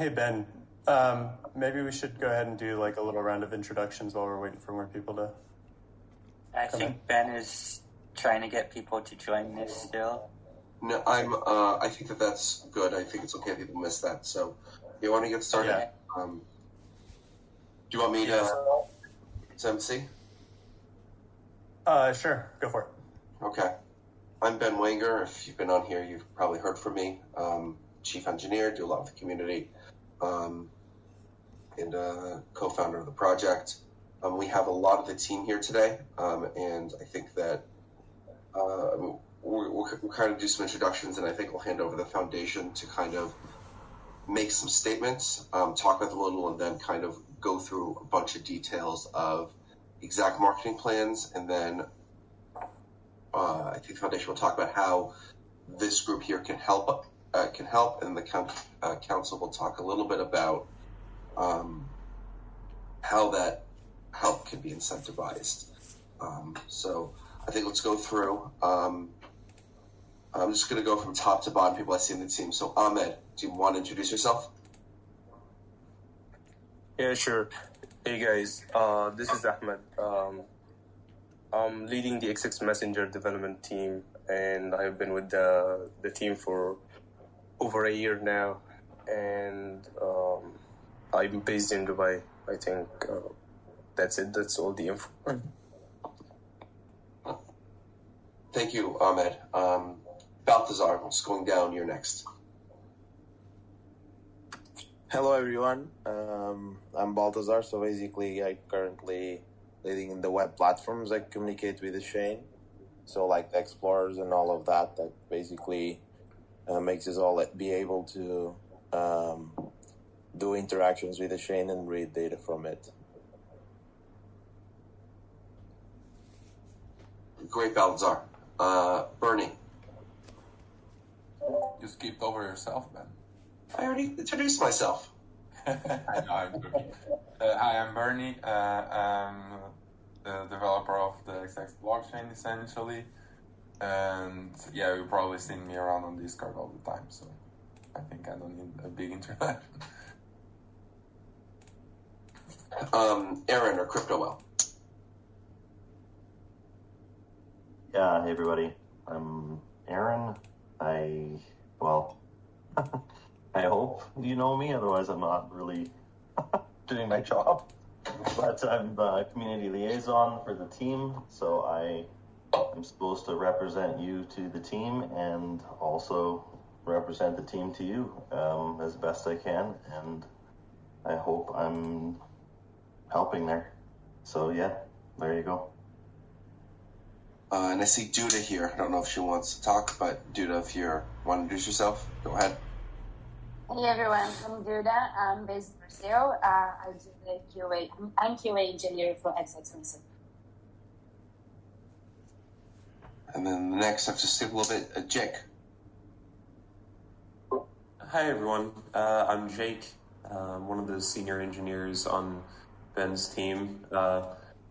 Hey, Ben. Maybe we should go ahead and do like a little round of introductions while we're waiting for more people to I come think in. Ben is trying to get people to join this still. No, I think that's good. I think it's okay if people miss that. So, you want to get started? Yeah. Do you want me Yes. to MC? Sure. Go for it. Okay. I'm Ben Wanger. If you've been on here, you've probably heard from me. Chief engineer, do a lot with the community, and co-founder of the project. We have a lot of the team here today, and I think that we'll kind of do some introductions, and I think we'll hand over the foundation to kind of make some statements, talk about them a little, and then kind of go through a bunch of details of exact marketing plans, and then I think the foundation will talk about how this group here can help, and the council will talk a little bit about how that help can be incentivized. So I think let's go through. I'm just going to go from top to bottom, people I see in the team. So Ahmed, do you want to introduce yourself? Yeah, sure. Hey guys, this is Ahmed. I'm leading the XX Messenger development team, and I've been with the team for over a year now, and I'm based in Dubai. I think that's it. That's all the info. Thank you, Ahmed. Balthazar, what's going down? You're next. Hello, everyone. I'm Balthazar. So basically, I currently leading in the web platforms. I communicate with Shane. So like the explorers and all of that. That basically makes us all be able to do interactions with Shane and read data from it. Great, Balthazar. Bernie. You skipped over yourself, Ben. I already introduced myself. I know, I'm joking. Hi, I'm Bernie. I'm the developer of the XX blockchain, essentially. And yeah, you've probably seen me around on Discord all the time, so I think I don't need a big introduction. Aaron or CryptoWell. Yeah, hey everybody. I'm Aaron. I hope you know me, otherwise I'm not really doing my job. But I'm the community liaison for the team, so I'm supposed to represent you to the team and also represent the team to you as best I can, and I hope I'm helping there. So yeah, there you go. And I see Duda here. I don't know if she wants to talk, but Duda, if you want to introduce yourself, go ahead. Hey everyone, I'm Duda. I'm based in Brazil. I do the QA. I'm QA engineer for XX Messenger. And then the next, I have to skip a little bit. Jake. Hi everyone, I'm Jake. I'm one of the senior engineers on Ben's team.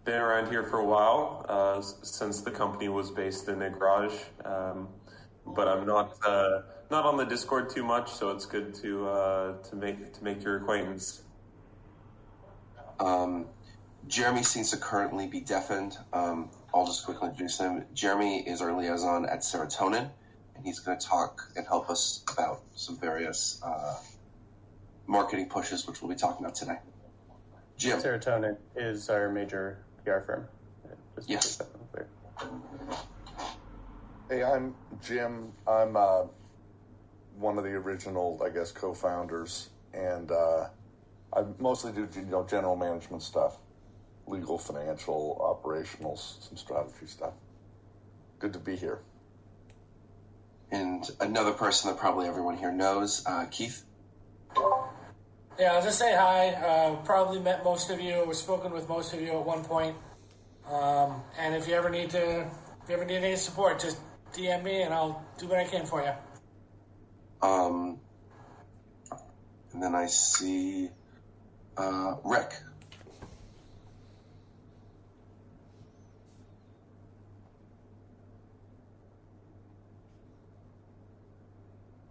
Been around here for a while, since the company was based in a garage, but I'm not on the Discord too much, so it's good to make your acquaintance. Jeremy seems to currently be deafened. I'll just quickly introduce him. Jeremy is our liaison at Serotonin, and he's going to talk and help us about some various marketing pushes, which we'll be talking about today. Jim. Serotonin is our major PR firm. Just to Yes. make that clear. Hey, I'm Jim. I'm one of the original, I guess, co-founders, and I mostly do general management stuff, legal, financial, operational, some strategy stuff. Good to be here. And another person that probably everyone here knows, Keith. Yeah, I'll just say hi. Probably met most of you, or spoken with most of you at one point. And if you ever need any support, just DM me and I'll do what I can for you. And then I see Rick.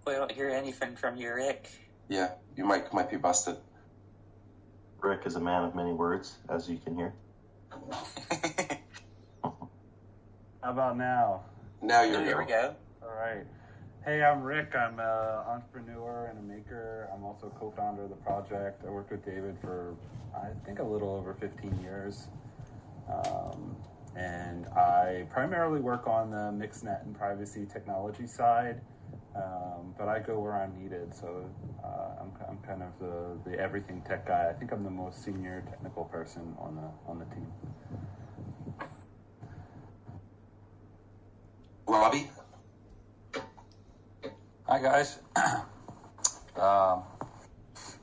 We don't hear anything from you, Rick. Yeah, your mic might be busted. Rick is a man of many words, as you can hear. How about now? Now you're There we go. All right. Hey, I'm Rick. I'm an entrepreneur and a maker. I'm also co-founder of the project. I worked with David for, I think, a little over 15 years. And I primarily work on the mixed-net and privacy technology side, but I go where I'm needed. So I'm kind of the everything tech guy. I think I'm the most senior technical person on the team. Robbie? Hi guys.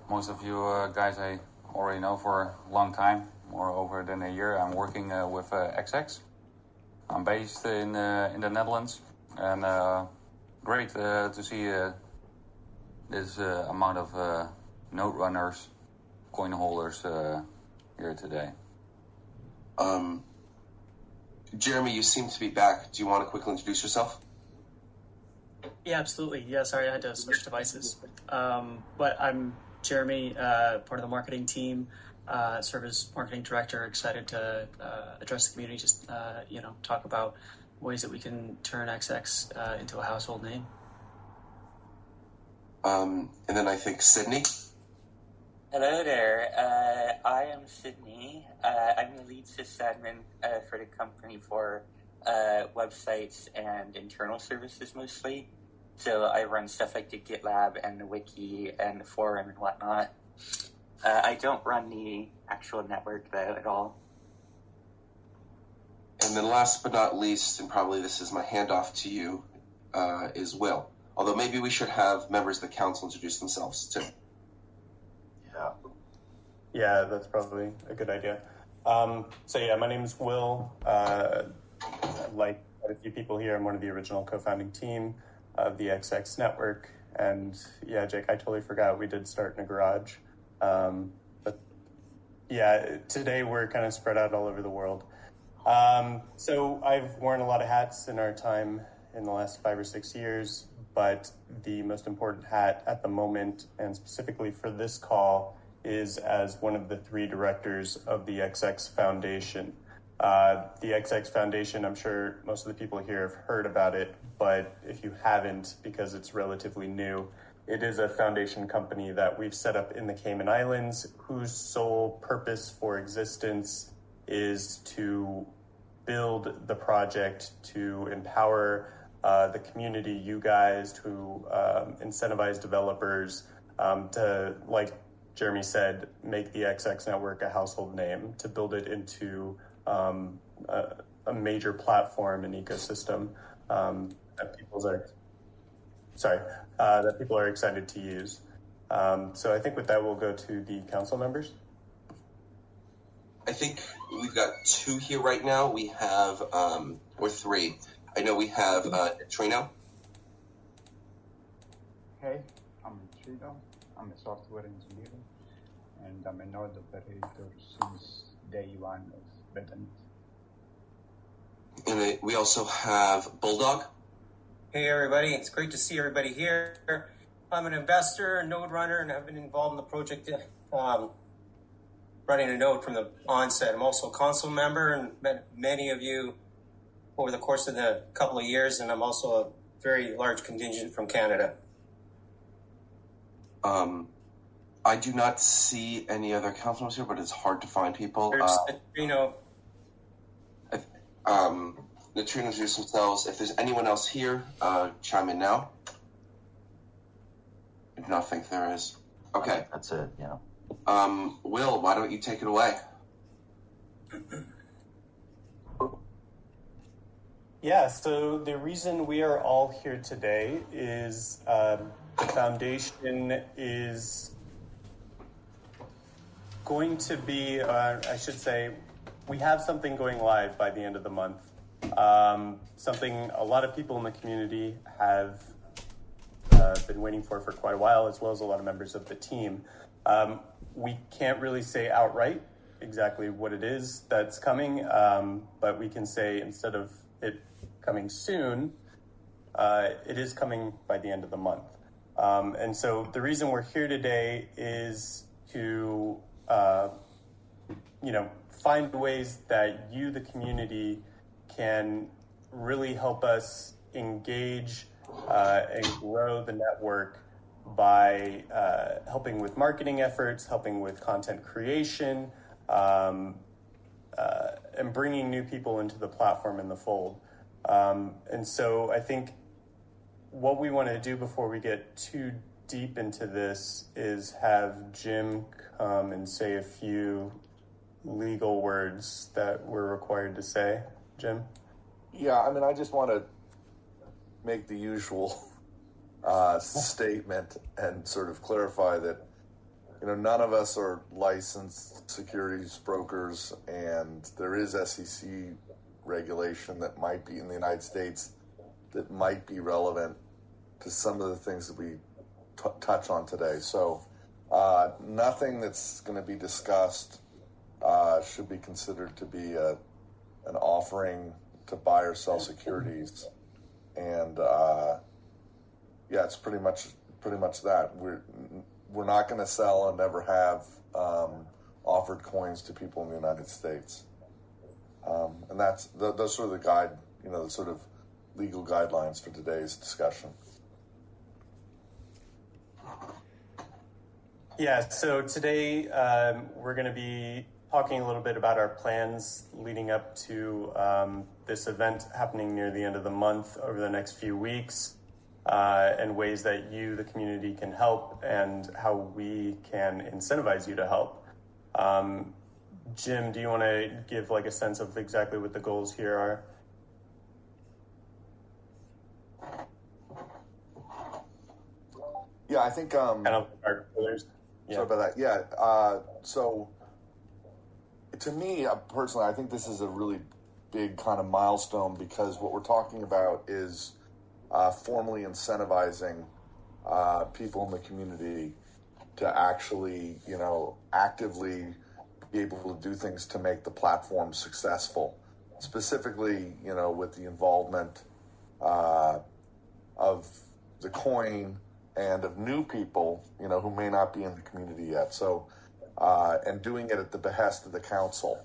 Most of you guys I already know for a long time, more over than a year. I'm working with XX. I'm based in the Netherlands, and great to see this amount of node runners, coin holders here today. Jeremy, you seem to be back. Do you want to quickly introduce yourself? Yeah, absolutely. Yeah, sorry, I had to switch devices. But I'm Jeremy, part of the marketing team, serve as marketing director, excited to address the community, just, talk about ways that we can turn XX into a household name. And then I think Sydney. Hello there. I am Sydney. I'm the lead sysadmin for the company for websites and internal services mostly. So I run stuff like the GitLab and the wiki and the forum and whatnot. I don't run the actual network though at all. And then last but not least, and probably this is my handoff to you, is Will. Although maybe we should have members of the council introduce themselves too. Yeah, that's probably a good idea. My name is Will. Like quite a few people here, I'm one of the original co-founding team of the XX network. And yeah, Jake, I totally forgot we did start in a garage. But yeah, today we're kind of spread out all over the world. So I've worn a lot of hats in our time in the last 5 or 6 years, but the most important hat at the moment, and specifically for this call, is as one of the 3 directors of the XX Foundation. The XX Foundation, I'm sure most of the people here have heard about it, but if you haven't, because it's relatively new, it is a foundation company that we've set up in the Cayman Islands, whose sole purpose for existence is to build the project to empower the community, you guys, to incentivize developers to, like Jeremy said, make the XX network a household name, to build it into a major platform and ecosystem that people are excited to use. So I think with that, we'll go to the council members. I think we've got 2 here right now. We have, or 3. I know we have Trino. Hey, I'm Trino. I'm a software engineer, and I'm a node operator since day 1 of Betterment. And we also have Bulldog. Hey everybody, it's great to see everybody here. I'm an investor, a node runner, and I've been involved in the project running a node from the onset. I'm also a council member and met many of you over the course of the couple of years, and I'm also a very large contingent from Canada. I do not see any other council members here, but it's hard to find people. There's Neutrino. Neutrino introduce themselves. If there's anyone else here, chime in now. I do not think there is. Okay. That's it, yeah. Will, why don't you take it away? Yeah, so the reason we are all here today is the foundation is going to be, we have something going live by the end of the month. Something a lot of people in the community have been waiting for quite a while, as well as a lot of members of the team. We can't really say outright exactly what it is that's coming, but we can say instead of it coming soon, it is coming by the end of the month. And so the reason we're here today is to, find ways that you, the community, can really help us engage and grow the network by helping with marketing efforts, helping with content creation, and bringing new people into the platform in the fold. And so I think what we want to do before we get too deep into this is have Jim come and say a few legal words that we're required to say. Jim? Yeah, I mean, I just want to make the usual statement and sort of clarify that, none of us are licensed securities brokers, and there is SEC regulation that might be in the United States that might be relevant to some of the things that we touch on today. So nothing that's going to be discussed should be considered to be an offering to buy or sell securities. And it's pretty much that. We're not going to sell and never have offered coins to people in the United States. And those are the sort of legal guidelines for today's discussion. Yeah, so today we're going to be talking a little bit about our plans leading up to this event happening near the end of the month over the next few weeks, and ways that you, the community, can help and how we can incentivize you to help. Jim, do you want to give a sense of exactly what the goals here are? Yeah, I think... kind of our pillars. Sorry about that. Yeah, so to me, personally, I think this is a really big kind of milestone, because what we're talking about is formally incentivizing people in the community to actually, actively be able to do things to make the platform successful, specifically, with the involvement of the coin and of new people, who may not be in the community yet. So, and doing it at the behest of the council,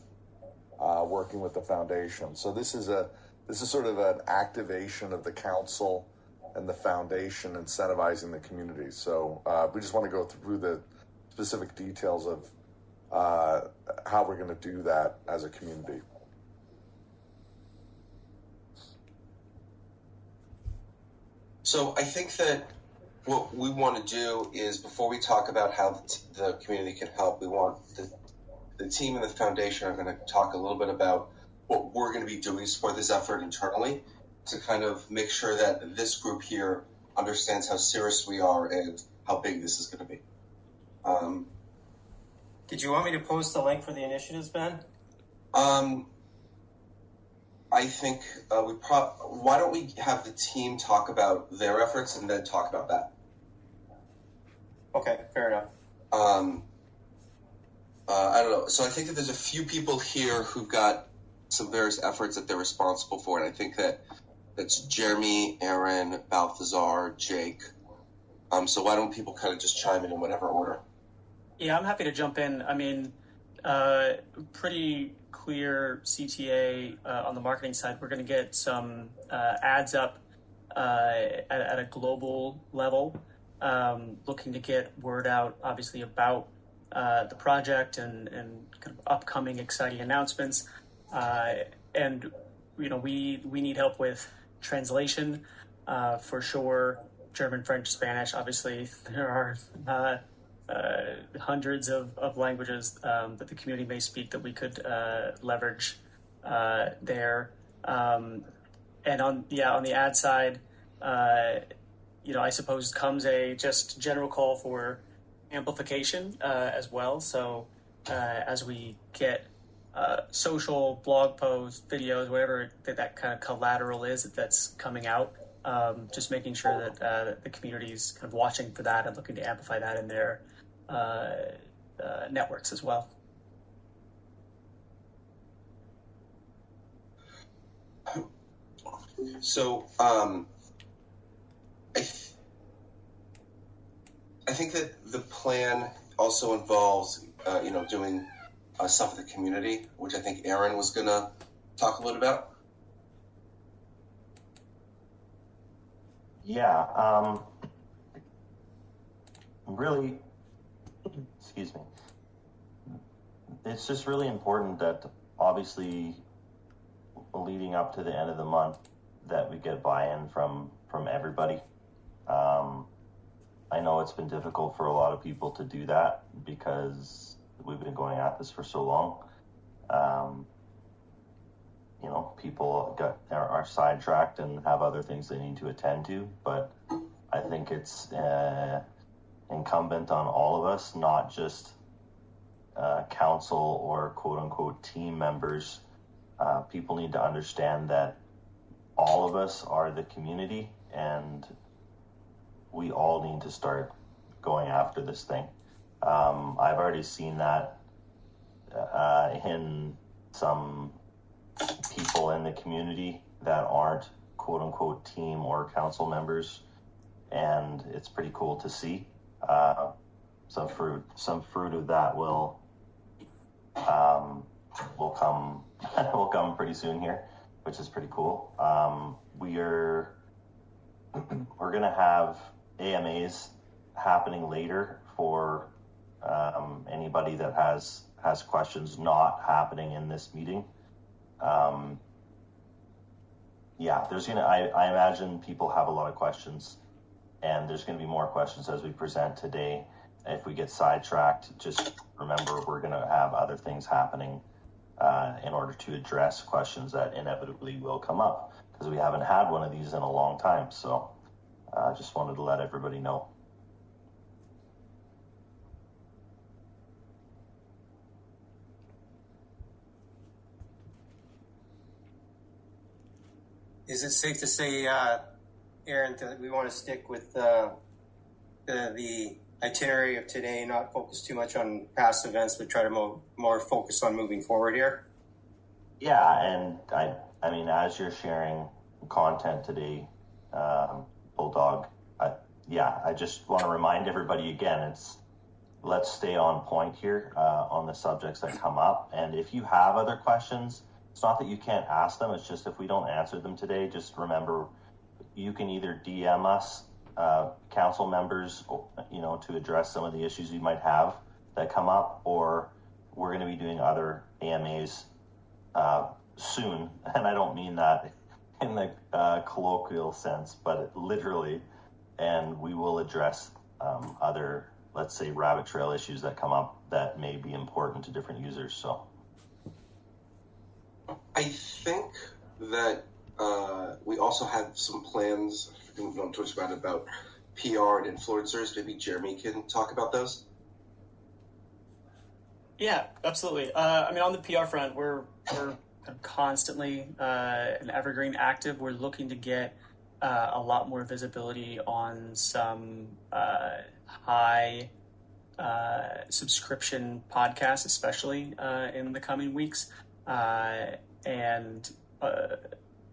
working with the foundation. So this is sort of an activation of the council and the foundation incentivizing the community. So we just want to go through the specific details of how we're going to do that as a community. So I think that what we want to do is, before we talk about how the community can help, we want the team and the foundation are going to talk a little bit about what we're going to be doing to support this effort internally, to kind of make sure that this group here understands how serious we are and how big this is going to be. Did you want me to post the link for the initiatives, Ben? I think why don't we have the team talk about their efforts and then talk about that? Okay, fair enough. I don't know. So I think that there's a few people here who've got some various efforts that they're responsible for, and I think that's Jeremy, Aaron, Balthazar, Jake. So why don't people kind of just chime in whatever order? Yeah, I'm happy to jump in. I mean, pretty clear CTA on the marketing side. We're going to get some ads up at a global level, looking to get word out, obviously, about the project and kind of upcoming exciting announcements. And, we need help with translation for sure. German, French, Spanish. Obviously, there are hundreds of languages that the community may speak that we could leverage there. And on the ad side, I suppose comes a just general call for amplification as well. So as we get social blog posts, videos, whatever that kind of collateral is that's coming out, just making sure that the community's kind of watching for that and looking to amplify that in their networks as well. So I think that the plan also involves, doing stuff with the community, which I think Aaron was going to talk a little about. Yeah, really, excuse me. It's just really important that obviously leading up to the end of the month that we get buy-in from everybody. I know it's been difficult for a lot of people to do that because we've been going at this for so long. People are sidetracked and have other things they need to attend to, but I think it's incumbent on all of us, not just council or quote-unquote team members. People need to understand that all of us are the community, and we all need to start going after this thing. I've already seen that in some people in the community that aren't quote-unquote team or council members, and it's pretty cool to see. Some fruit of that will come will come pretty soon here, which is pretty cool. We're gonna have AMAs happening later for anybody that has questions, not happening in this meeting. I imagine people have a lot of questions, and there's going to be more questions as we present today. If we get sidetracked, just remember we're going to have other things happening in order to address questions that inevitably will come up, because we haven't had one of these in a long time. So I just wanted to let everybody know. Is it safe to say, Aaron, that we want to stick with the itinerary of today, not focus too much on past events, but try to more focus on moving forward here? Yeah, and I mean, as you're sharing content today, Bulldog, I just want to remind everybody again, let's stay on point here on the subjects that come up. And if you have other questions, it's not that you can't ask them, it's just if we don't answer them today, just remember you can either DM us, council members, to address some of the issues you might have that come up, or we're going to be doing other AMAs soon. And I don't mean that in the colloquial sense, but literally, and we will address other, let's say, rabbit trail issues that come up that may be important to different users. So I think that we also have some plans, about PR and influencers. Maybe Jeremy can talk about those. Yeah, absolutely. On the PR front, we're constantly an evergreen active. We're looking to get a lot more visibility on some high subscription podcasts, especially in the coming weeks.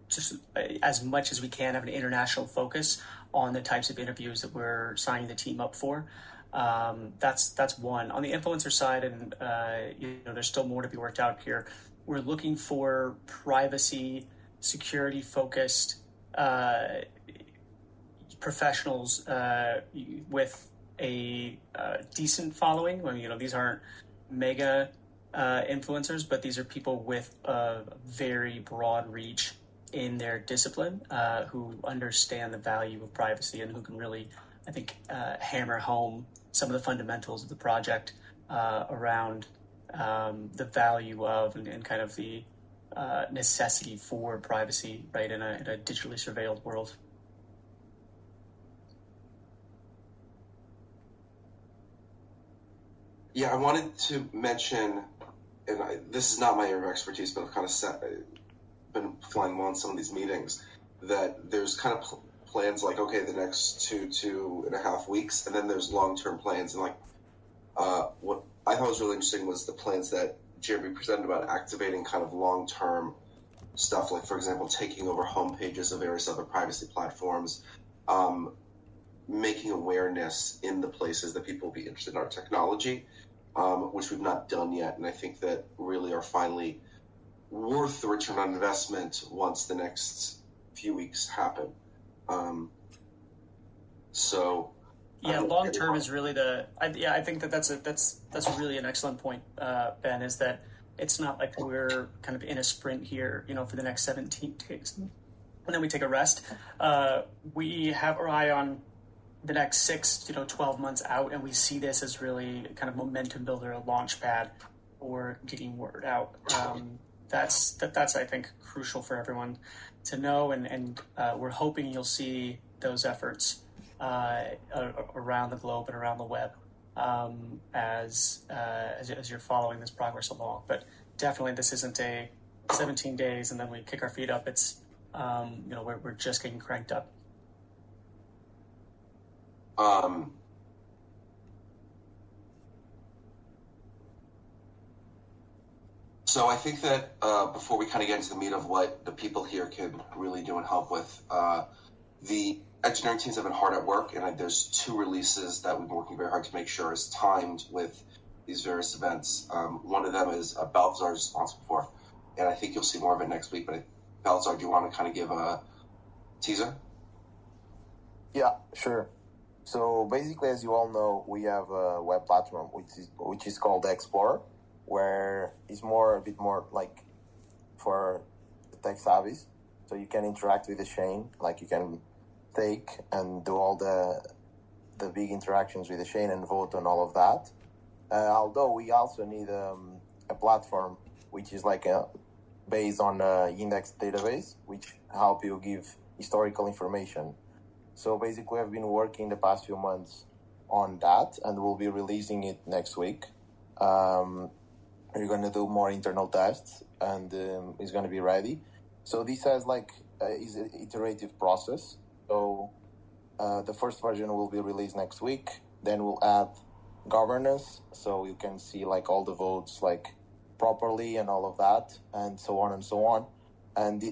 Just as much as we can have an international focus on the types of interviews that we're signing the team up for. That's one. On the influencer side, and there's still more to be worked out here. We're looking for privacy, security focused professionals with a decent following. I mean, these aren't mega influencers, but these are people with a very broad reach in their discipline, who understand the value of privacy and who can really, I think, hammer home some of the fundamentals of the project around the value of and kind of the necessity for privacy, right, in a digitally surveilled world. Yeah, I wanted to mention, and this is not my area of expertise, but I've kind of been flying well in some of these meetings, that there's kind of plans like, okay, the next 2.5 weeks, and then there's long-term plans. And what I thought was really interesting was the plans that Jeremy presented about activating kind of long-term stuff, like, for example, taking over homepages of various other privacy platforms, making awareness in the places that people will be interested in our technology, which we've not done yet. And I think that really are finally worth the return on investment once the next few weeks happen. Long term is really I think that's really an excellent point, Ben, is that it's not like we're kind of in a sprint here, for the next 17 days, and then we take a rest. We have our eye on the next 6, 12 months out, and we see this as really kind of momentum builder, a launch pad for getting word out. That's I think crucial for everyone to know, and we're hoping you'll see those efforts around the globe and around the web as you're following this progress along. But definitely, this isn't a 17 days and then we kick our feet up. It's we're just getting cranked up. So I think that before we kind of get into the meat of what the people here can really do and help with, the engineering teams have been hard at work, and there's 2 releases that we've been working very hard to make sure is timed with these various events. One of them is Balthazar is responsible for, and I think you'll see more of it next week. But Balthazar, do you want to kind of give a teaser? Yeah, sure. So basically, as you all know, we have a web platform which is called Explorer, where it's a bit more like for the tech savvies. So you can interact with the chain, like you can take and do all the big interactions with the chain and vote on all of that. Although we also need a platform which is like based on indexed database, which help you give historical information. So basically, I've been working the past few months on that, and we'll be releasing it next week. We're going to do more internal tests, and it's going to be ready. So this has is an iterative process. So the first version will be released next week. Then we'll add governance, so you can see all the votes properly and all of that, and so on and so on.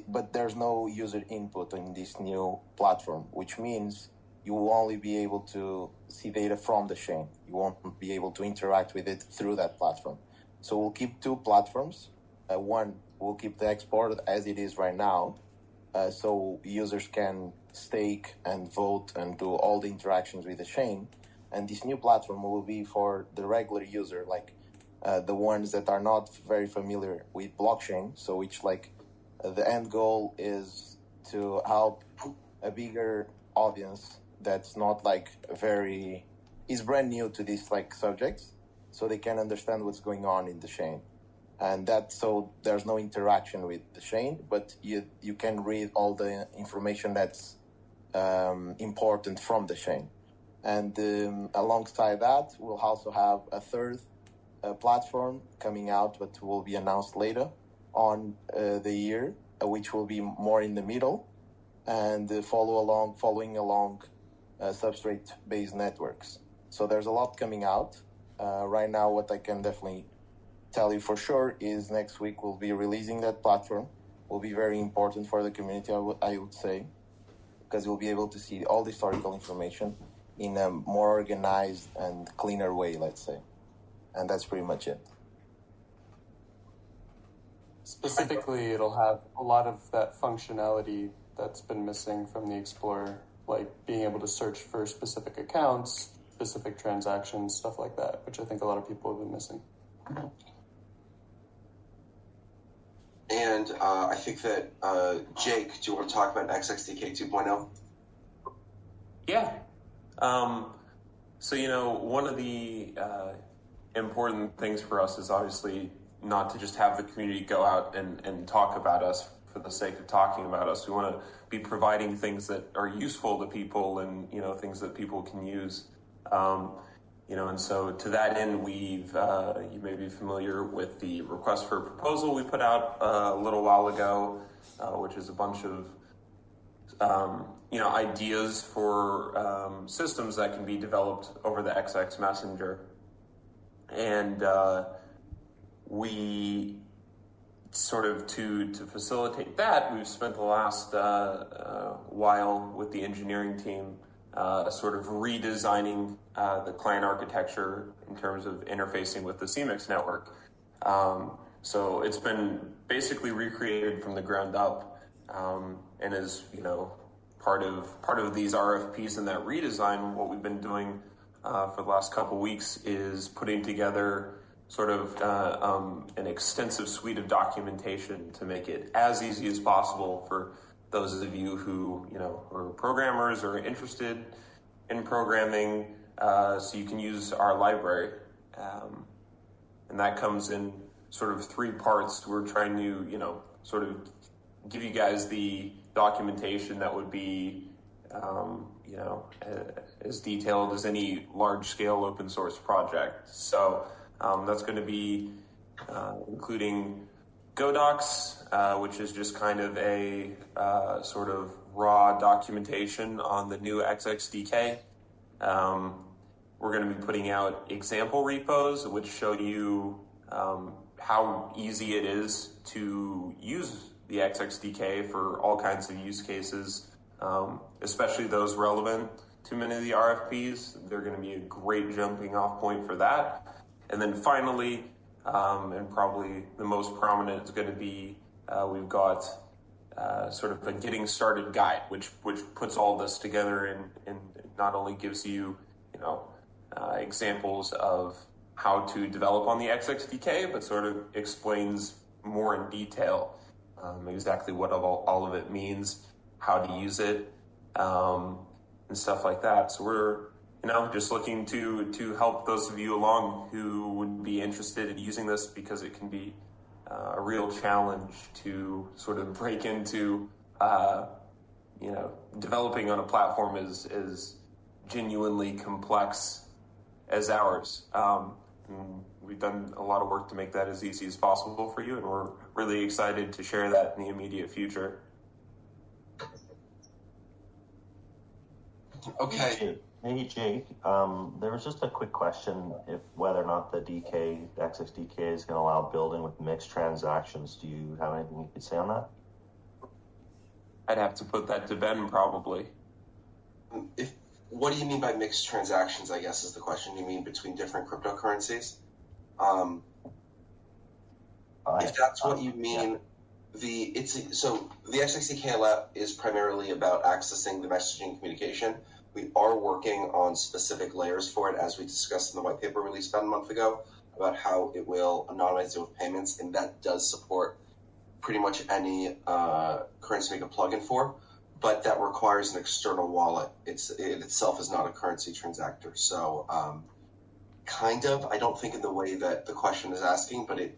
But there's no user input in this new platform, which means you will only be able to see data from the chain. You won't be able to interact with it through that platform. So we'll keep 2 platforms. One, we'll keep the export as it is right now, so users can stake and vote and do all the interactions with the chain. And this new platform will be for the regular user, the ones that are not very familiar with blockchain. So which the end goal is to help a bigger audience that's not is brand new to these subjects, so they can understand what's going on in the chain. And so there's no interaction with the chain, but you can read all the information that's important from the chain. And alongside that, we'll also have a third platform coming out, but will be announced later on the year, which will be more in the middle and following along substrate-based networks. So there's a lot coming out. Right now, what I can definitely tell you for sure is next week we'll be releasing that platform. Will be very important for the community, I would say, because we'll be able to see all the historical information in a more organized and cleaner way, let's say. And that's pretty much it. Specifically, it'll have a lot of that functionality that's been missing from the Explorer, like being able to search for specific accounts, specific transactions, stuff like that, which I think a lot of people have been missing. And I think that, Jake, do you want to talk about XXDK 2.0? Yeah. So, one of the important things for us is obviously not to just have the community go out and talk about us for the sake of talking about us. We want to be providing things that are useful to people and, things that people can use. And so to that end, you may be familiar with the request for proposal we put out a little while ago, which is a bunch of, ideas for systems that can be developed over the XX Messenger. And we sort of, to facilitate that, we've spent the last while with the engineering team sort of redesigning the client architecture in terms of interfacing with the CMIX network. So it's been basically recreated from the ground up, and is, part of these RFPs and that redesign. What we've been doing for the last couple weeks is putting together sort of an extensive suite of documentation to make it as easy as possible for those of you who are programmers or interested in programming, so you can use our library, and that comes in sort of three parts. We're trying to sort of give you guys the documentation that would be as detailed as any large-scale open source project. So that's going to be including GoDocs, which is just kind of a sort of raw documentation on the new XXDK. We're going to be putting out example repos, which show you how easy it is to use the XXDK for all kinds of use cases, especially those relevant to many of the RFPs. They're going to be a great jumping off point for that. And then finally, and probably the most prominent, is going to be we've got sort of a getting started guide, which puts all this together and not only gives you examples of how to develop on the XXDK, but sort of explains more in detail exactly what all of it means, how to use it, and stuff like that. So we're just looking to help those of you along who would be interested in using this, because it can be a real challenge to sort of break into, developing on a platform as genuinely complex as ours. We've done a lot of work to make that as easy as possible for you, and we're really excited to share that in the immediate future. Okay. Hey, Jake, there was just a quick question if whether or not the XXDK is going to allow building with mixed transactions. Do you have anything you could say on that? I'd have to put that to Ben, probably. What do you mean by mixed transactions, I guess, is the question. You mean between different cryptocurrencies? If that's what you mean, the XXDK lab is primarily about accessing the messaging communication. We are working on specific layers for it, as we discussed in the white paper released about a month ago, about how it will anonymize it with payments, and that does support pretty much any currency to make a plugin for, but that requires an external wallet. It itself is not a currency transactor. So I don't think in the way that the question is asking, but it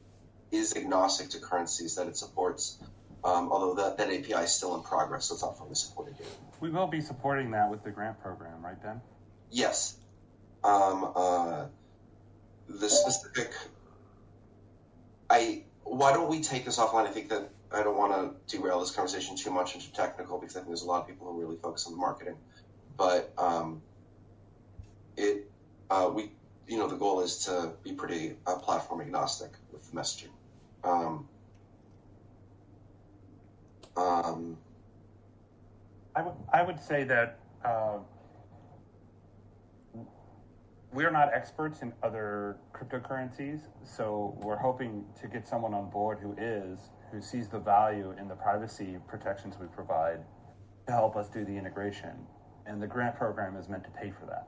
is agnostic to currencies that it supports, although that API is still in progress, so it's not fully supported yet. We will be supporting that with the grant program, right, Ben? Yes. The specific... Why don't we take this offline? I think that I don't want to derail this conversation too much into technical, because I think there's a lot of people who really focus on the marketing. But the goal is to be pretty platform agnostic with the messaging. I would say that we're not experts in other cryptocurrencies, so we're hoping to get someone on board who sees the value in the privacy protections we provide to help us do the integration. And the grant program is meant to pay for that.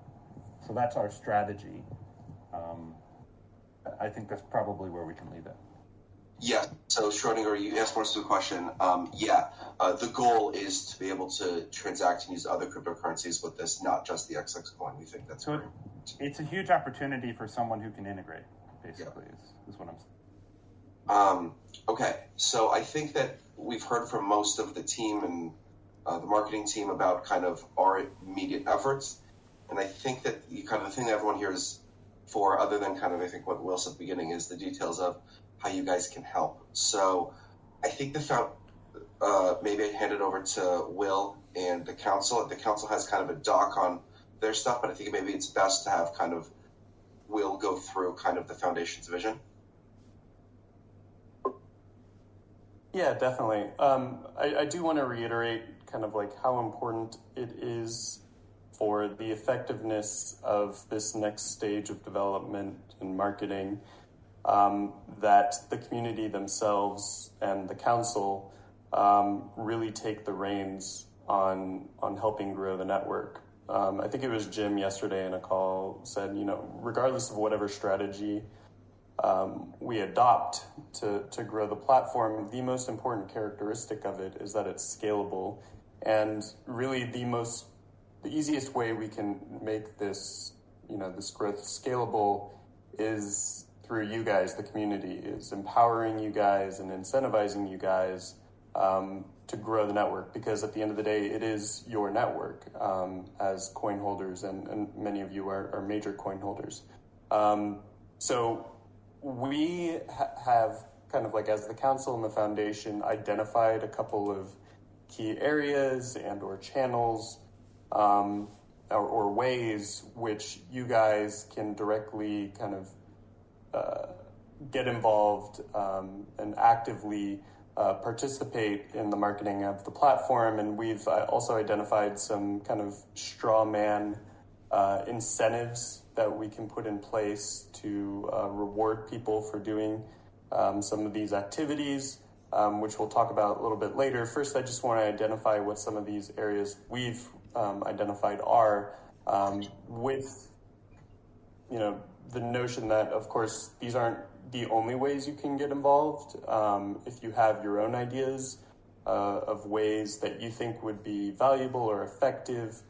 So that's our strategy. I think that's probably where we can leave it. Yeah, so Schrodinger, you asked more to the question. The goal is to be able to transact and use other cryptocurrencies with this, not just the XX coin. We think that's great. It's a huge opportunity for someone who can integrate, basically, is what I'm saying. Okay, so I think that we've heard from most of the team and the marketing team about kind of our immediate efforts. And I think that the thing that everyone here is for, other than kind of, I think what Will said at the beginning, is the details of how you guys can help. So I think maybe I hand it over to Will and the council. The council has kind of a doc on their stuff, but I think maybe it's best to have kind of Will go through kind of the foundation's vision. Yeah, definitely. I do want to reiterate kind of like how important it is for the effectiveness of this next stage of development and marketing, that the community themselves and the council really take the reins on helping grow the network. I think it was Jim yesterday in a call said, regardless of whatever strategy we adopt to grow the platform, the most important characteristic of it is that it's scalable. And really the easiest way we can make this, this growth scalable is through you guys, the community, is empowering you guys and incentivizing you guys to grow the network, because at the end of the day, it is your network as coin holders, and many of you are major coin holders. So we have kind of like, as the council and the foundation, identified a couple of key areas and or channels or ways which you guys can directly kind of get involved and actively participate in the marketing of the platform. And we've also identified some kind of straw man incentives that we can put in place to reward people for doing some of these activities, which we'll talk about a little bit later. First, I just want to identify what some of these areas we've identified are, with the notion that, of course, these aren't the only ways you can get involved. If you have your own ideas of ways that you think would be valuable or effective,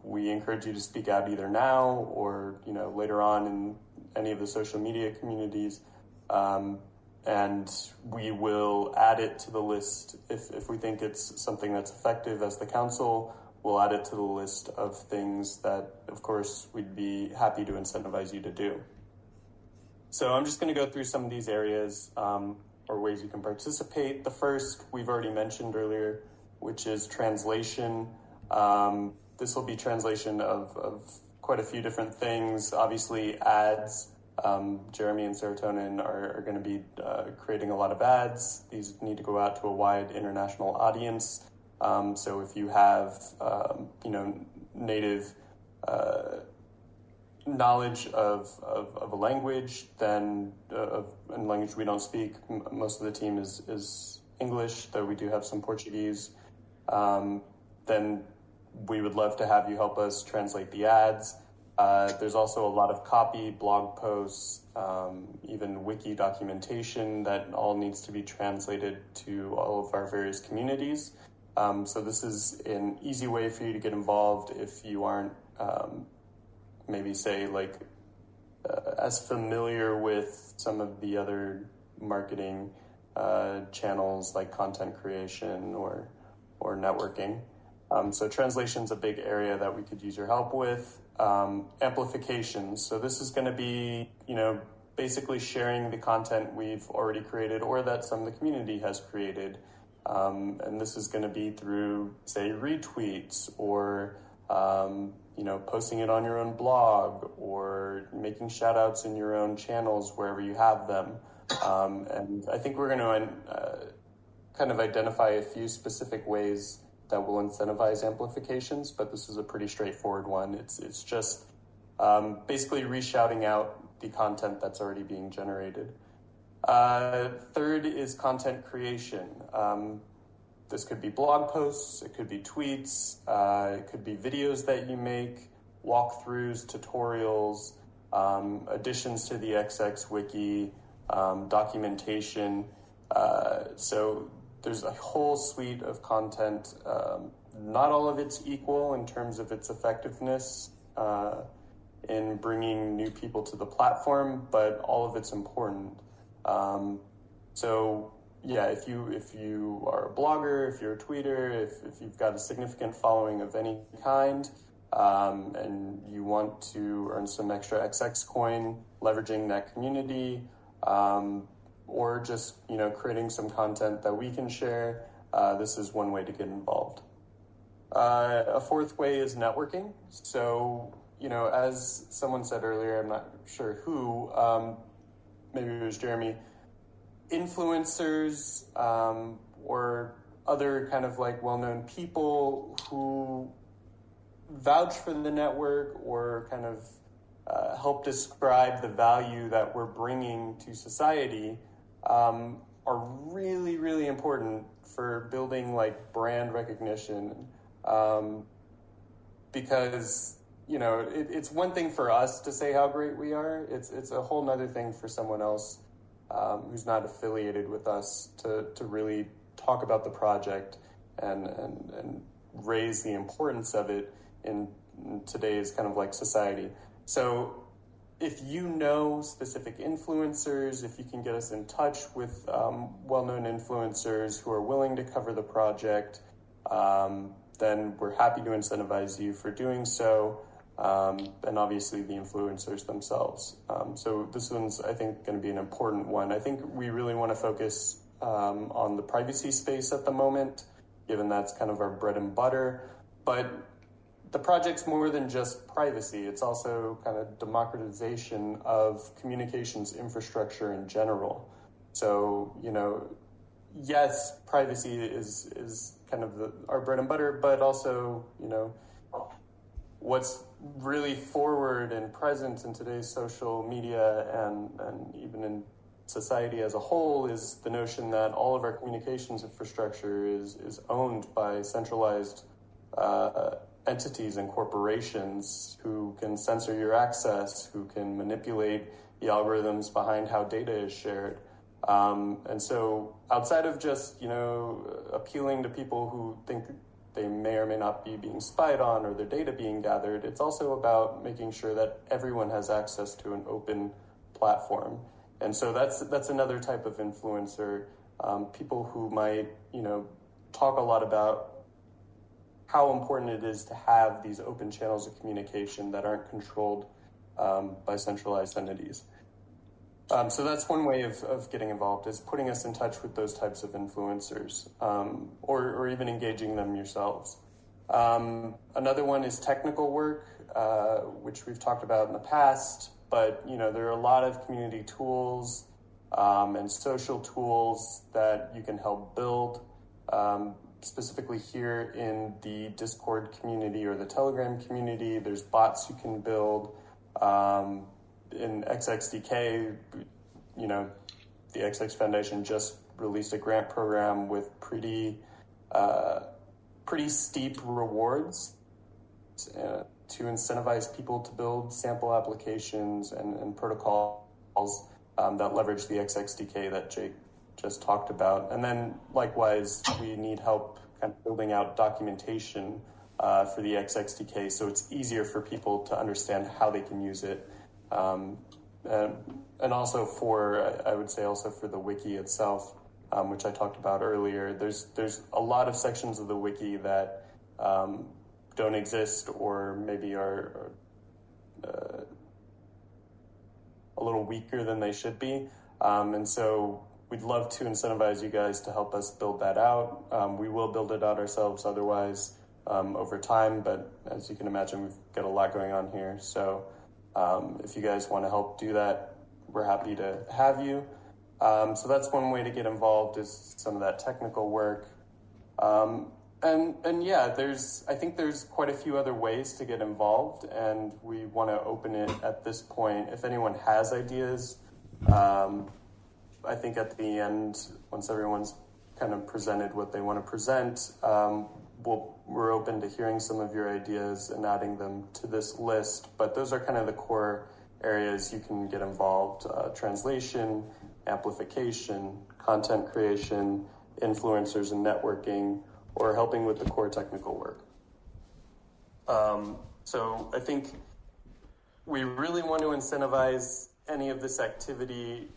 we encourage you to speak out either now or later on in any of the social media communities, and we will add it to the list if we think it's something that's effective as the council. We'll add it to the list of things that, of course, we'd be happy to incentivize you to do. So I'm just going to go through some of these areas or ways you can participate. The first we've already mentioned earlier, which is translation. This will be translation of quite a few different things. Obviously, ads. Jeremy and Serotonin are going to be creating a lot of ads. These need to go out to a wide international audience. So if you have, native knowledge of a language, then a language we don't speak, most of the team is English, though we do have some Portuguese, then we would love to have you help us translate the ads. There's also a lot of copy, blog posts, even wiki documentation that all needs to be translated to all of our various communities. So this is an easy way for you to get involved if you aren't maybe as familiar with some of the other marketing channels like content creation or networking. So translation's a big area that we could use your help with. Amplification. So this is going to be, basically sharing the content we've already created or that some of the community has created. And this is going to be through, say, retweets or, posting it on your own blog or making shout outs in your own channels wherever you have them. And I think we're going to kind of identify a few specific ways that will incentivize amplifications, but this is a pretty straightforward one. It's just basically re-shouting out the content that's already being generated. Third is content creation. This could be blog posts, it could be tweets, it could be videos that you make, walkthroughs, tutorials, additions to the XX wiki, documentation. So there's a whole suite of content. Not all of it's equal in terms of its effectiveness in bringing new people to the platform, but all of it's important. So yeah, if you are a blogger, if you're a tweeter, if you've got a significant following of any kind, and you want to earn some extra XX coin, leveraging that community, or just, creating some content that we can share, this is one way to get involved. A fourth way is networking. So, as someone said earlier, I'm not sure who, maybe it was Jeremy, influencers or other kind of well-known people who vouch for the network or kind of help describe the value that we're bringing to society are really, really important for building like brand recognition. Because, you know, it's one thing for us to say how great we are. It's a whole nother thing for someone else who's not affiliated with us to really talk about the project and raise the importance of it in today's kind of like society. So if you know specific influencers, if you can get us in touch with well-known influencers who are willing to cover the project, then we're happy to incentivize you for doing so, and obviously the influencers themselves. So this one's, I think, going to be an important one. I think we really want to focus on the privacy space at the moment, given that's kind of our bread and butter. But the project's more than just privacy. It's also kind of democratization of communications infrastructure in general. So, you know, yes, privacy is kind of our bread and butter, but also, you know, what's really forward and present in today's social media and even in society as a whole is the notion that all of our communications infrastructure is owned by centralized entities and corporations who can censor your access, who can manipulate the algorithms behind how data is shared. And so outside of just, you know, appealing to people who think they may or may not be being spied on or their data being gathered, it's also about making sure that everyone has access to an open platform. And so that's another type of influencer, people who might, you know, talk a lot about how important it is to have these open channels of communication that aren't controlled by centralized entities. So that's one way of getting involved, is putting us in touch with those types of influencers, or even engaging them yourselves. Another one is technical work, which we've talked about in the past, but you know, there are a lot of community tools and social tools that you can help build. Specifically here in the Discord community or the Telegram community, there's bots you can build. In XXDK, you know, the XX Foundation just released a grant program with pretty steep rewards to incentivize people to build sample applications and protocols that leverage the XXDK that Jake just talked about. And then likewise, we need help kind of building out documentation for the XXDK so it's easier for people to understand how they can use it. And also I would say also for the wiki itself, which I talked about earlier, there's a lot of sections of the wiki that don't exist or maybe are a little weaker than they should be. And so we'd love to incentivize you guys to help us build that out. We will build it out ourselves otherwise over time, but as you can imagine, we've got a lot going on here. So if you guys want to help do that, we're happy to have you. So that's one way to get involved, is some of that technical work. And yeah, I think there's quite a few other ways to get involved, and we want to open it at this point. If anyone has ideas, I think at the end, once everyone's kind of presented what they want to present, we're open to hearing some of your ideas and adding them to this list. But those are kind of the core areas you can get involved: translation, amplification, content creation, influencers and networking, or helping with the core technical work. So I think we really want to incentivize any of this activity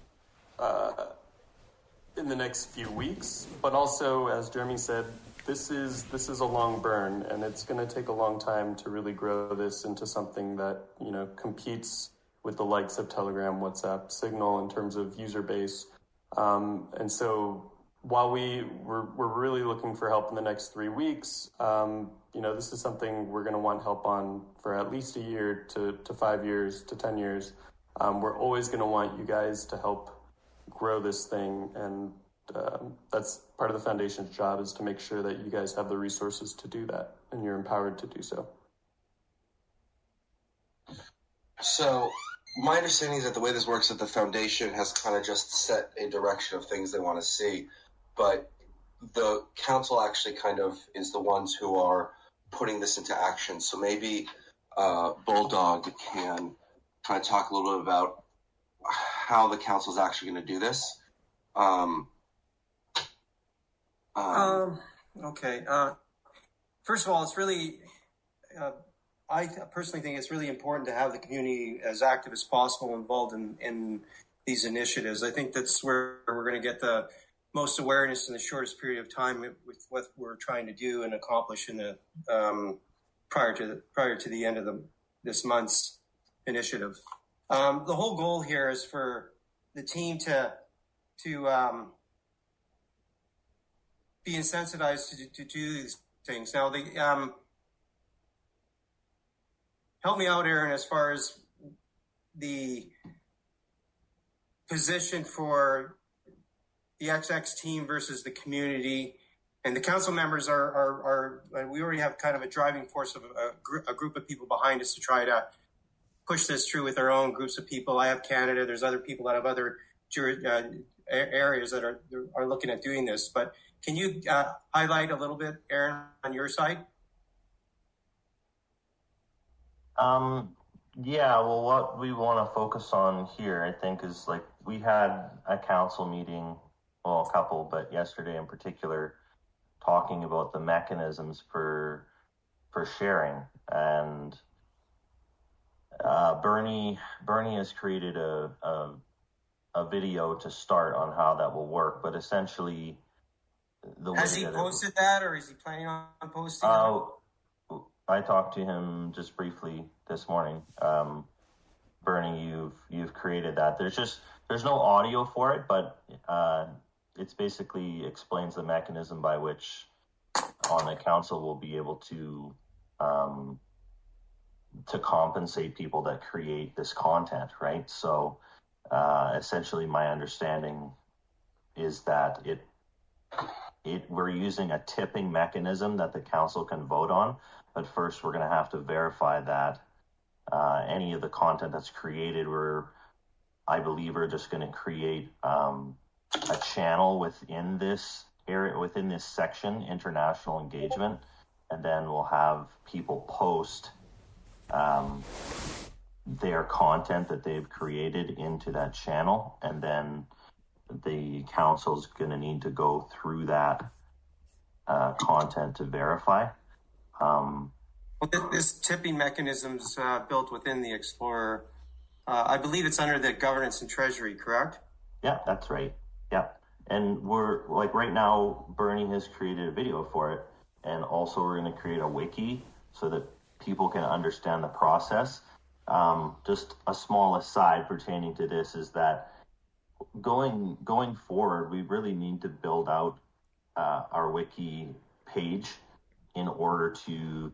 in the next few weeks, but also, as Jeremy said, this is a long burn, and it's going to take a long time to really grow this into something that, you know, competes with the likes of Telegram, WhatsApp, Signal in terms of user base. And so while we're really looking for help in the next 3 weeks, you know, this is something we're going to want help on for at least a year to 5 years to 10 years. We're always going to want you guys to help grow this thing, and that's part of the foundation's job, is to make sure that you guys have the resources to do that, and you're empowered to do so. So my understanding is that the way this works is that the foundation has kind of just set a direction of things they want to see, but the council actually kind of is the ones who are putting this into action. So maybe Bulldog can kind of talk a little bit about how the council is actually going to do this. Okay. First of all, it's really, I personally think it's really important to have the community as active as possible involved in these initiatives. I think that's where we're going to get the most awareness in the shortest period of time with what we're trying to do and accomplish in the prior to the end of this month's initiative. The whole goal here is for the team to be insensitized to do these things. Now, help me out, Aaron, as far as the position for the XX team versus the community. And the council members are we already have kind of a driving force of a group of people behind us to try to push this through with our own groups of people. I have Canada. There's other people that have other areas that are looking at doing this. But can you highlight a little bit, Aaron, on your side? Yeah, well, what we want to focus on here, I think, is like we had a council meeting, well, a couple, but yesterday in particular, talking about the mechanisms for sharing. And Bernie has created a video to start on how that will work, but essentially Has he posted that, or is he planning on posting it? I talked to him just briefly this morning. Bernie, you've created that. There's no audio for it, but it's basically explains the mechanism by which on the council will be able to compensate people that create this content, right? So essentially my understanding is that we're using a tipping mechanism that the council can vote on, but first we're going to have to verify that any of the content that's created, I believe we're just going to create a channel within this area, within this section, international engagement, and then we'll have people post their content that they've created into that channel, and then the council's going to need to go through that content to verify. This tipping mechanism is built within the Explorer. I believe it's under the governance and treasury, correct? Yeah, that's right. Yeah. And we're like right now, Bernie has created a video for it. And also we're going to create a wiki so that people can understand the process. Just a small aside pertaining to this is that going forward, we really need to build out our wiki page in order to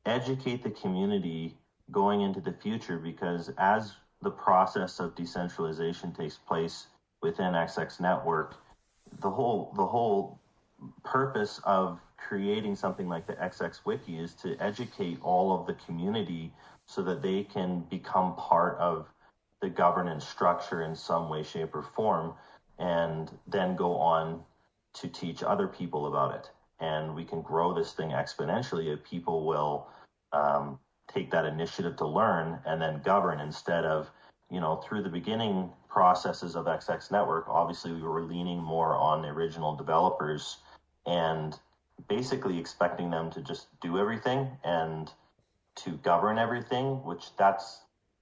educate the community going into the future, because as the process of decentralization takes place within XX Network, the whole purpose of creating something like the XX Wiki is to educate all of the community so that they can become part of the governance structure in some way, shape, or form, and then go on to teach other people about it. And we can grow this thing exponentially if people will take that initiative to learn and then govern instead of, through the beginning processes of XX Network, obviously we were leaning more on the original developers and basically expecting them to just do everything and to govern everything, which that's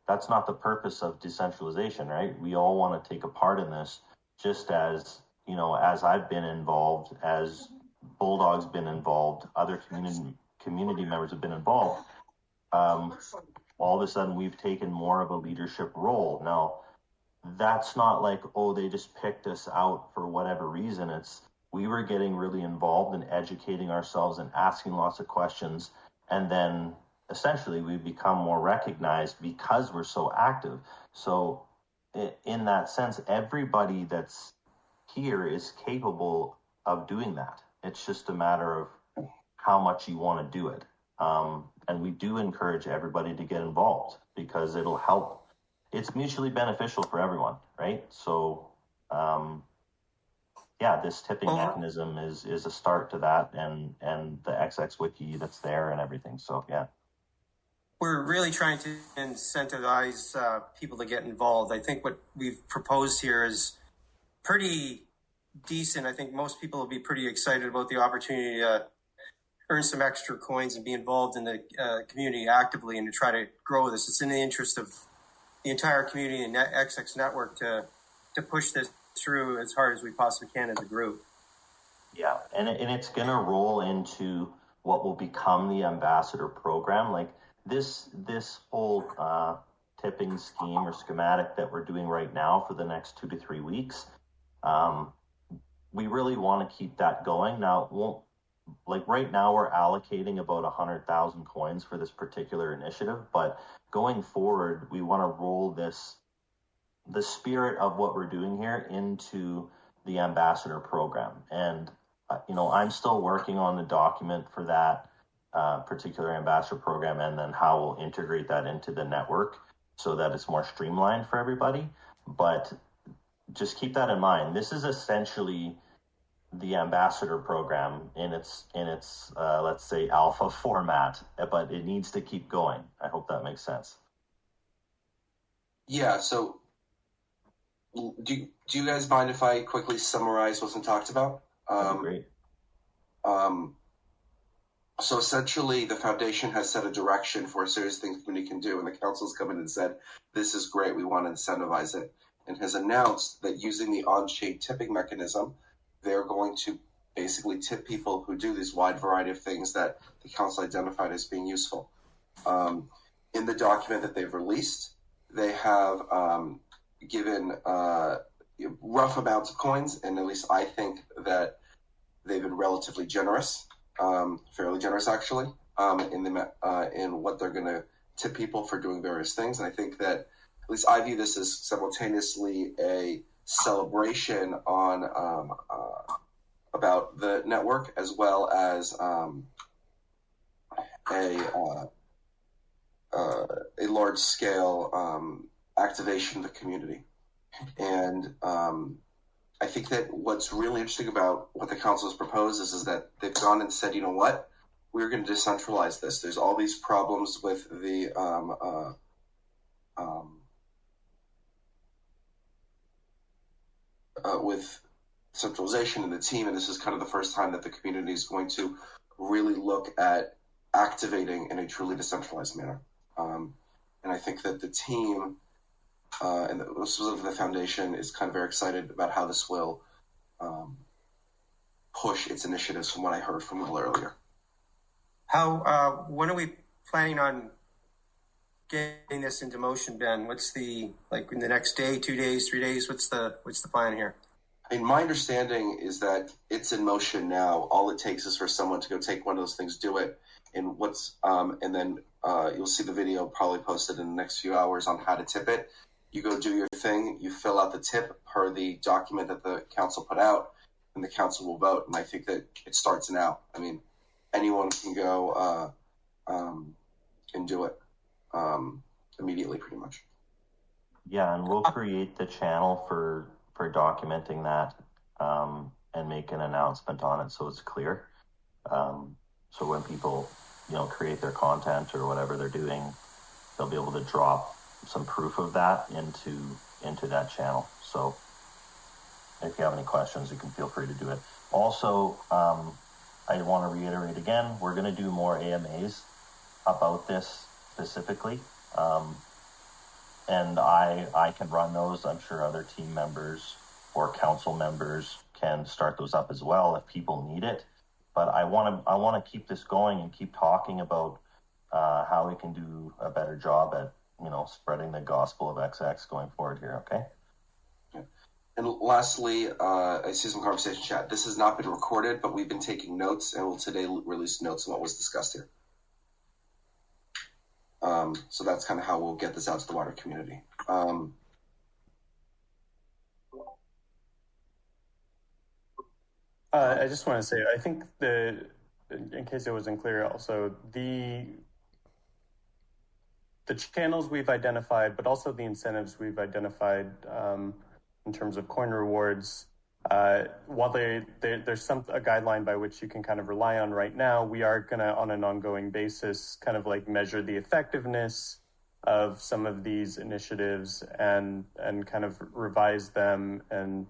not the purpose of decentralization, right? We all want to take a part in this, just as, as I've been involved, as Bulldog's been involved, other community members have been involved. All of a sudden we've taken more of a leadership role. Now, that's not like, they just picked us out for whatever reason. It's we were getting really involved in educating ourselves and asking lots of questions. And then essentially we become more recognized because we're so active. So in that sense, everybody that's here is capable of doing that. It's just a matter of how much you want to do it. And we do encourage everybody to get involved. because it'll help. It's mutually beneficial for everyone, right? So, this tipping mechanism is a start to that, and the XX wiki that's there and everything. So, yeah. We're really trying to incentivize people to get involved. I think what we've proposed here is pretty decent. I think most people will be pretty excited about the opportunity to earn some extra coins and be involved in the community actively and to try to grow this. It's in the interest of the entire community and XX network to push this through as hard as we possibly can as a group. Yeah, and it's going to roll into what will become the ambassador program. Like this whole tipping scheme or schematic that we're doing right now for the next 2 to 3 weeks, we really want to keep that going. Now, it won't, like right now we're allocating about 100,000 coins for this particular initiative, but going forward, we want to roll the spirit of what we're doing here into the ambassador program. And, I'm still working on the document for that particular ambassador program, and then how we'll integrate that into the network so that it's more streamlined for everybody. But just keep that in mind. This is essentially the ambassador program in its let's say alpha format, but it needs to keep going. I hope that makes sense. Yeah, so do you guys mind if I quickly summarize what's been talked about? That'd be great. So essentially, the foundation has set a direction for a series of things the community can do, and the council's come in and said, this is great, we want to incentivize it, and has announced that using the on-chain tipping mechanism, they're going to basically tip people who do this wide variety of things that the council identified as being useful. In the document that they've released, they have given rough amounts of coins, and at least I think that they've been relatively generous, fairly generous actually, in what they're going to tip people for doing various things. And I think that at least I view this as simultaneously a celebration on about the network, as well as a large scale activation of the community. And I think that what's really interesting about what the council has proposed is that they've gone and said, you know what, we're going to decentralize this. There's all these problems with the with centralization in the team, and this is kind of the first time that the community is going to really look at activating in a truly decentralized manner. And I think that the team and specifically the foundation is kind of very excited about how this will push its initiatives, from what I heard from Will earlier. When are we planning on getting this into motion, Ben? What's in the next day, 2 days, 3 days? What's the plan here? I mean, my understanding is that it's in motion now. All it takes is for someone to go take one of those things, do it, and and then you'll see the video probably posted in the next few hours on how to tip it. You go do your thing, you fill out the tip per the document that the council put out, and the council will vote. And I think that it starts now. I mean, anyone can go and do it immediately, pretty much. Yeah, and we'll create the channel for documenting that and make an announcement on it so it's clear. So when people, create their content or whatever they're doing, they'll be able to drop some proof of that into that channel. So if you have any questions, you can feel free to do it. Also, I want to reiterate again, we're going to do more AMAs about this specifically. And I can run those. I'm sure other team members or council members can start those up as well if people need it. But I want to keep this going and keep talking about how we can do a better job at spreading the gospel of XX going forward here. Okay. And lastly, I see some conversation chat. This has not been recorded, but we've been taking notes, and we'll today release notes on what was discussed here. So that's kind of how we'll get this out to the wider community. I just want to say, I think in case it wasn't clear also, the the channels we've identified, but also the incentives we've identified in terms of coin rewards. While there's a guideline by which you can kind of rely on right now, we are going to, on an ongoing basis, kind of like measure the effectiveness of some of these initiatives and kind of revise them and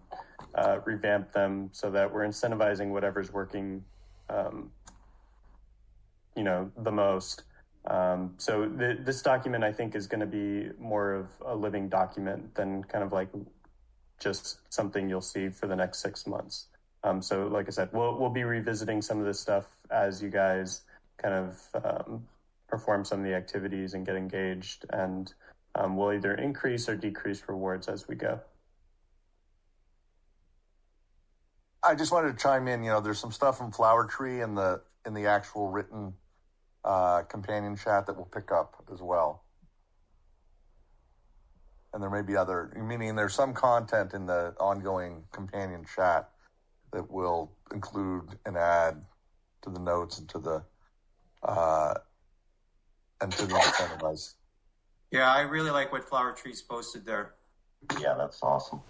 revamp them so that we're incentivizing whatever's working, the most. So this document, I think, is going to be more of a living document than kind of like just something you'll see for the next 6 months. So like I said, we'll be revisiting some of this stuff as you guys kind of perform some of the activities and get engaged, and we'll either increase or decrease rewards as we go. I just wanted to chime in. There's some stuff from Flower Tree in the actual written companion chat that we'll pick up as well. And there may be meaning there's some content in the ongoing companion chat that we'll include and add to the notes and to the incentivize. Yeah, I really like what Flower Tree's posted there. Yeah, that's awesome.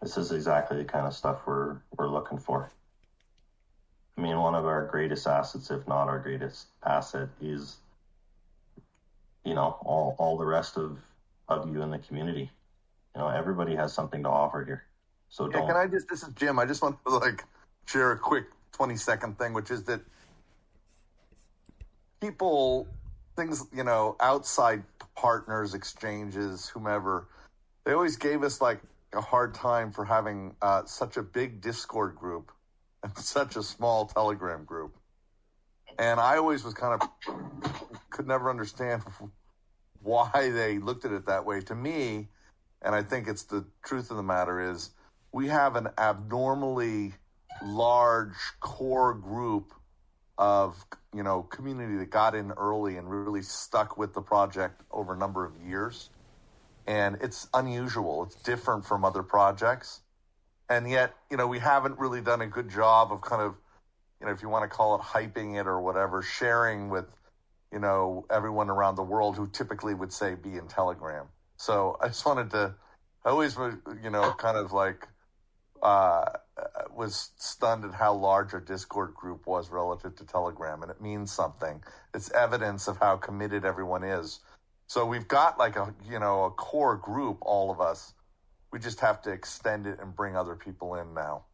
This is exactly the kind of stuff we're looking for. I mean, one of our greatest assets, if not our greatest asset, is all the rest of you in the community. Everybody has something to offer here. So this is Jim. I just want to share a quick 20-second thing, which is that outside partners, exchanges, whomever, they always gave us a hard time for having such a big Discord group and such a small Telegram group. And I always was could never understand why they looked at it that way. To me, and I think it's the truth of the matter, is we have an abnormally large core group of, community that got in early and really stuck with the project over a number of years. And it's unusual. It's different from other projects. And yet, we haven't really done a good job of kind of, if you want to call it hyping it or whatever, sharing with, everyone around the world who typically would say be in Telegram. So I just wanted to, I always, was stunned at how large our Discord group was relative to Telegram. And it means something. It's evidence of how committed everyone is. So we've got a core group, all of us. We just have to extend it and bring other people in now.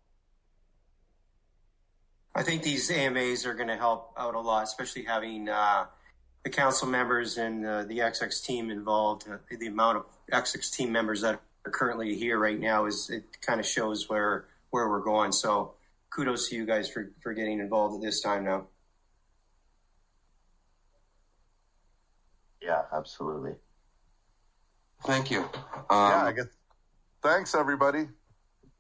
I think these AMAs are going to help out a lot, especially having the council members and the XX team involved. The amount of XX team members that are currently here right now it kind of shows where we're going. So kudos to you guys for getting involved at this time now. Yeah, absolutely. Thank you. I guess. Thanks, everybody.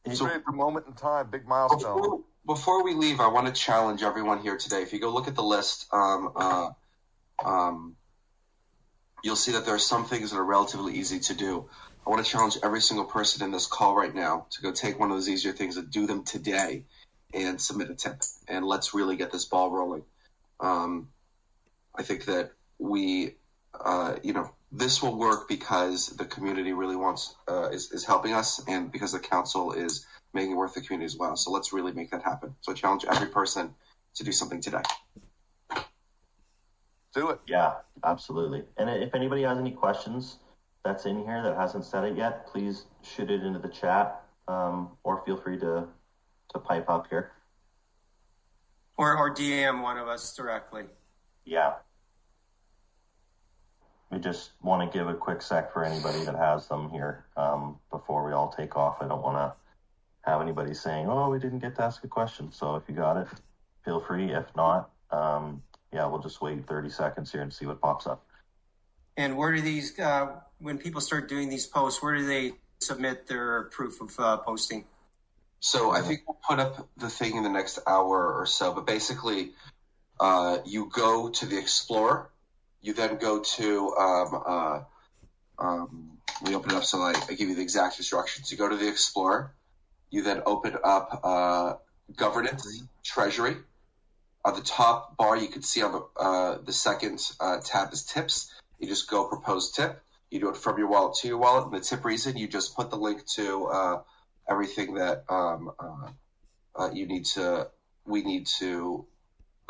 It's a great moment in time, big milestone. Before we leave, I want to challenge everyone here today. If you go look at the list, you'll see that there are some things that are relatively easy to do. I want to challenge every single person in this call right now to go take one of those easier things and do them today and submit a tip. And let's really get this ball rolling. I think that this will work because the community really is helping us, and because the council is making it worth the community as well. So let's really make that happen. So I challenge every person to do something today. Do it. Yeah, absolutely. And if anybody has any questions that's in here that hasn't said it yet, please shoot it into the chat, or feel free to pipe up here. Or DM one of us directly. Yeah. We just want to give a quick sec for anybody that has them here before we all take off. I don't want to have anybody saying, oh, we didn't get to ask a question. So if you got it, feel free. If not, we'll just wait 30 seconds here and see what pops up. And where do these, when people start doing these posts, where do they submit their proof of posting? So I think we'll put up the thing in the next hour or so. But basically, you go to the Explorer. You then go to, we open it up so I give you the exact instructions. You go to the Explorer. You then open up Governance, Treasury. On the top bar, you can see on the second tab is tips. You just go propose tip. You do it from your wallet to your wallet. And the tip reason, you just put the link to everything that we need to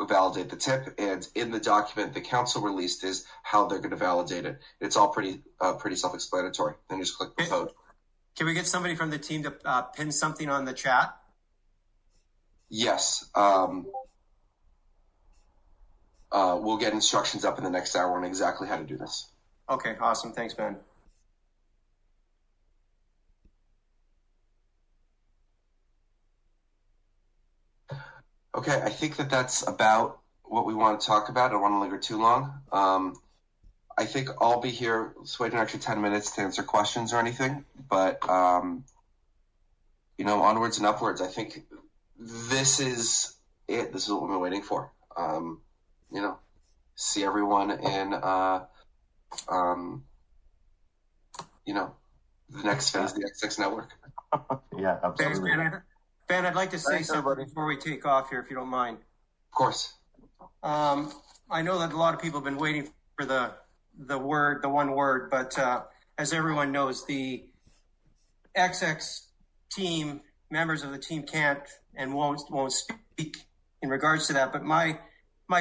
validate the tip. And in the document the council released is how they're going to validate it. It's all pretty self-explanatory. Then you just click propose. Can we get somebody from the team to pin something on the chat? Yes. We'll get instructions up in the next hour on exactly how to do this. Okay, awesome. Thanks, Ben. Okay, I think that's about what we want to talk about. I don't want to linger too long. I think I'll be here. Let's wait an extra 10 minutes to answer questions or anything. But, onwards and upwards. I think this is it. This is what we've been waiting for. See everyone in, the next phase of the XX network. Yeah, absolutely. Ben, I'd like to say something before we take off here, if you don't mind. Of course. I know that a lot of people have been waiting for the one word, but as everyone knows, the XX team, members of the team can't and won't speak in regards to that. But my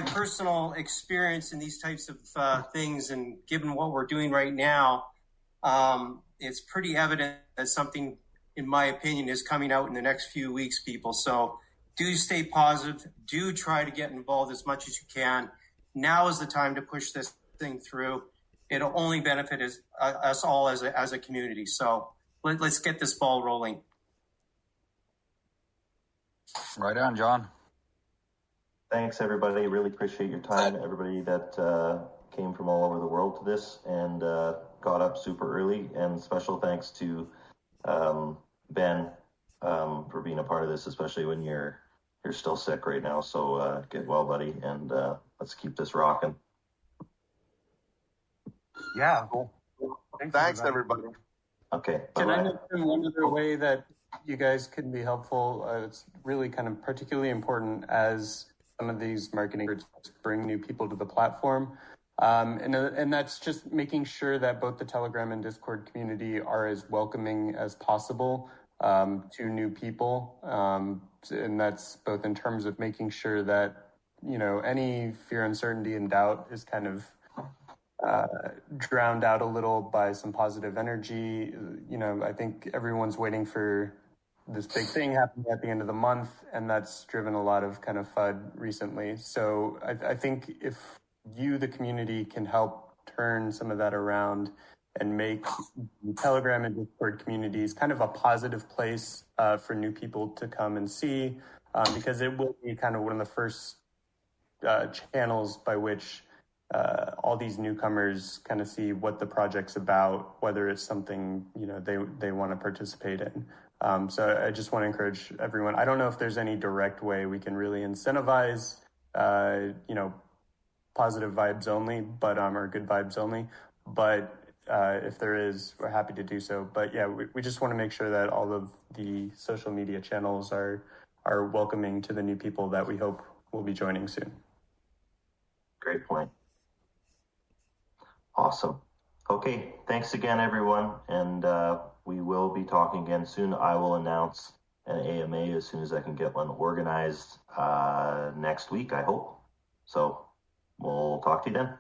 personal experience in these types of things, and given what we're doing right now, it's pretty evident that something, in my opinion, is coming out in the next few weeks, people. So do stay positive. Do try to get involved as much as you can. Now is the time to push this thing through. It'll only benefit us all as a community. So let's get this ball rolling. Right on, John. Thanks, everybody. Really appreciate your time. Everybody that came from all over the world to this and got up super early. And special thanks to Ben for being a part of this, especially when you're still sick right now. So get well, buddy, and let's keep this rocking. Yeah. Cool. Thanks everybody. Okay. Can I bye-bye. mention one other way that you guys can be helpful? It's really kind of particularly important as some of these marketing groups bring new people to the platform. And that's just making sure that both the Telegram and Discord community are as welcoming as possible to new people. And that's both in terms of making sure that, any fear, uncertainty, and doubt is kind of drowned out a little by some positive energy. I think everyone's waiting for this big thing happening at the end of the month, and that's driven a lot of kind of FUD recently. So I think if you, the community, can help turn some of that around and make Telegram and Discord communities kind of a positive place for new people to come and see, because it will be kind of one of the first channels by which all these newcomers kind of see what the project's about, whether it's something they want to participate in. So I just want to encourage everyone. I don't know if there's any direct way we can really incentivize, positive vibes only, but or good vibes only. But if there is, we're happy to do so. But yeah, we just want to make sure that all of the social media channels are welcoming to the new people that we hope will be joining soon. Great point. Awesome. Okay, thanks again, everyone, and we will be talking again soon. I will announce an AMA as soon as I can get one organized next week, I hope. So we'll talk to you then.